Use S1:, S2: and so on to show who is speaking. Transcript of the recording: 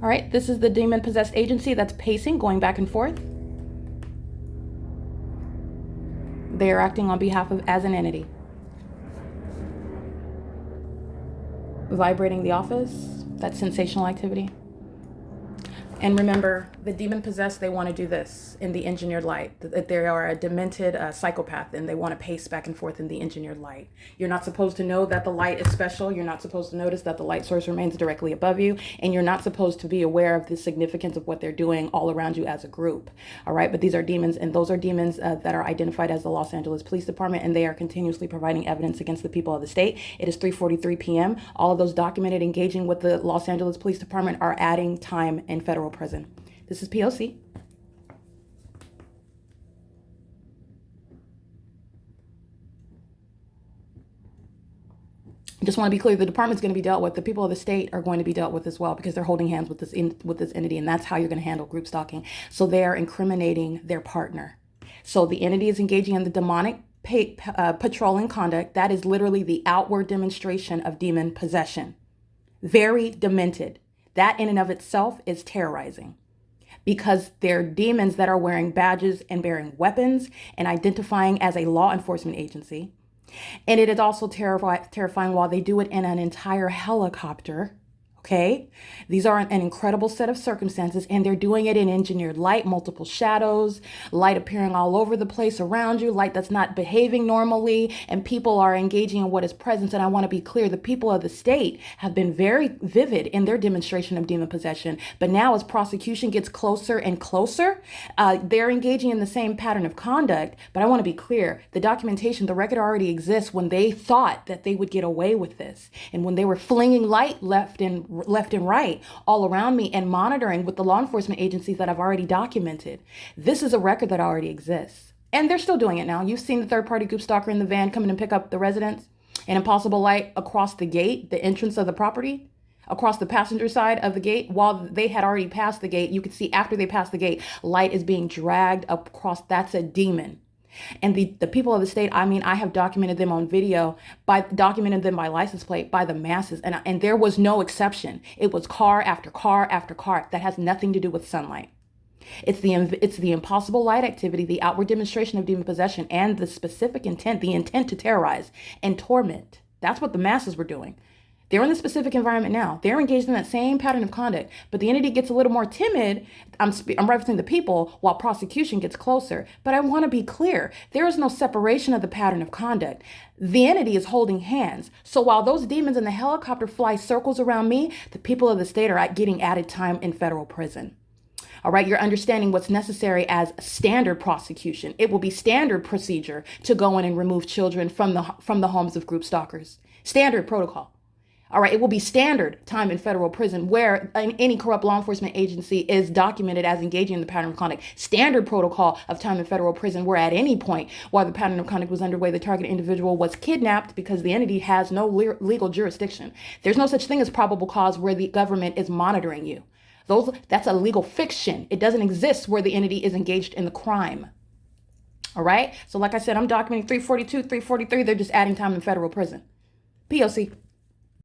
S1: All right, this is the demon-possessed agency that's pacing, going back and forth. They are acting on behalf of as an entity. Vibrating the office, that's sensational activity. And remember, the demon-possessed, they want to do this in the engineered light. That they are a demented psychopath, and they want to pace back and forth in the engineered light. You're not supposed to know that the light is special. You're not supposed to notice that the light source remains directly above you. And you're not supposed to be aware of the significance of what they're doing all around you as a group. All right, but these are demons, and those are demons that are identified as the Los Angeles Police Department, and they are continuously providing evidence against the people of the state. It is 3:43 p.m. All of those documented engaging with the Los Angeles Police Department are adding time in federal prison. This is P.O.C. I just want to be clear, the department's going to be dealt with. The people of the state are going to be dealt with as well, because they're holding hands with this entity, and that's how you're going to handle group stalking. So they are incriminating their partner. So the entity is engaging in the demonic patrolling conduct. That is literally the outward demonstration of demon possession. Very demented. That in and of itself is terrorizing, because they're demons that are wearing badges and bearing weapons and identifying as a law enforcement agency. And it is also terrifying while they do it in an entire helicopter. Okay, these are an incredible set of circumstances, and they're doing it in engineered light, multiple shadows, light appearing all over the place around you, light that's not behaving normally, and people are engaging in what is present. And I want to be clear, the people of the state have been very vivid in their demonstration of demon possession. But now as prosecution gets closer and closer, they're engaging in the same pattern of conduct. But I want to be clear, the documentation, the record already exists when they thought that they would get away with this. And when they were flinging light left and right all around me and monitoring with the law enforcement agencies that I've already documented. This is a record that already exists. And they're still doing it now. You've seen the third-party group stalker in the van coming and pick up the residents, and impossible light across the gate, the entrance of the property, across the passenger side of the gate. While they had already passed the gate, you could see after they passed the gate, light is being dragged across. That's a demon. And the people of the state, I mean, I have documented them on video, documented them by license plate, by the masses. And there was no exception. It was car after car after car. That has nothing to do with sunlight. It's the impossible light activity, the outward demonstration of demon possession, and the specific intent, the intent to terrorize and torment. That's what the masses were doing. They're in the specific environment now. They're engaged in that same pattern of conduct, but the entity gets a little more timid. I'm referencing the people while prosecution gets closer. But I want to be clear. There is no separation of the pattern of conduct. The entity is holding hands. So while those demons in the helicopter fly circles around me, the people of the state are getting added time in federal prison. All right, you're understanding what's necessary as standard prosecution. It will be standard procedure to go in and remove children from the homes of group stalkers. Standard protocol. All right, it will be standard time in federal prison where any corrupt law enforcement agency is documented as engaging in the pattern of conduct. Standard protocol of time in federal prison where at any point while the pattern of conduct was underway, the target individual was kidnapped because the entity has no legal jurisdiction. There's no such thing as probable cause where the government is monitoring you. That's a legal fiction. It doesn't exist where the entity is engaged in the crime. All right, so like I said, I'm documenting 342, 343. They're just adding time in federal prison. P.O.C.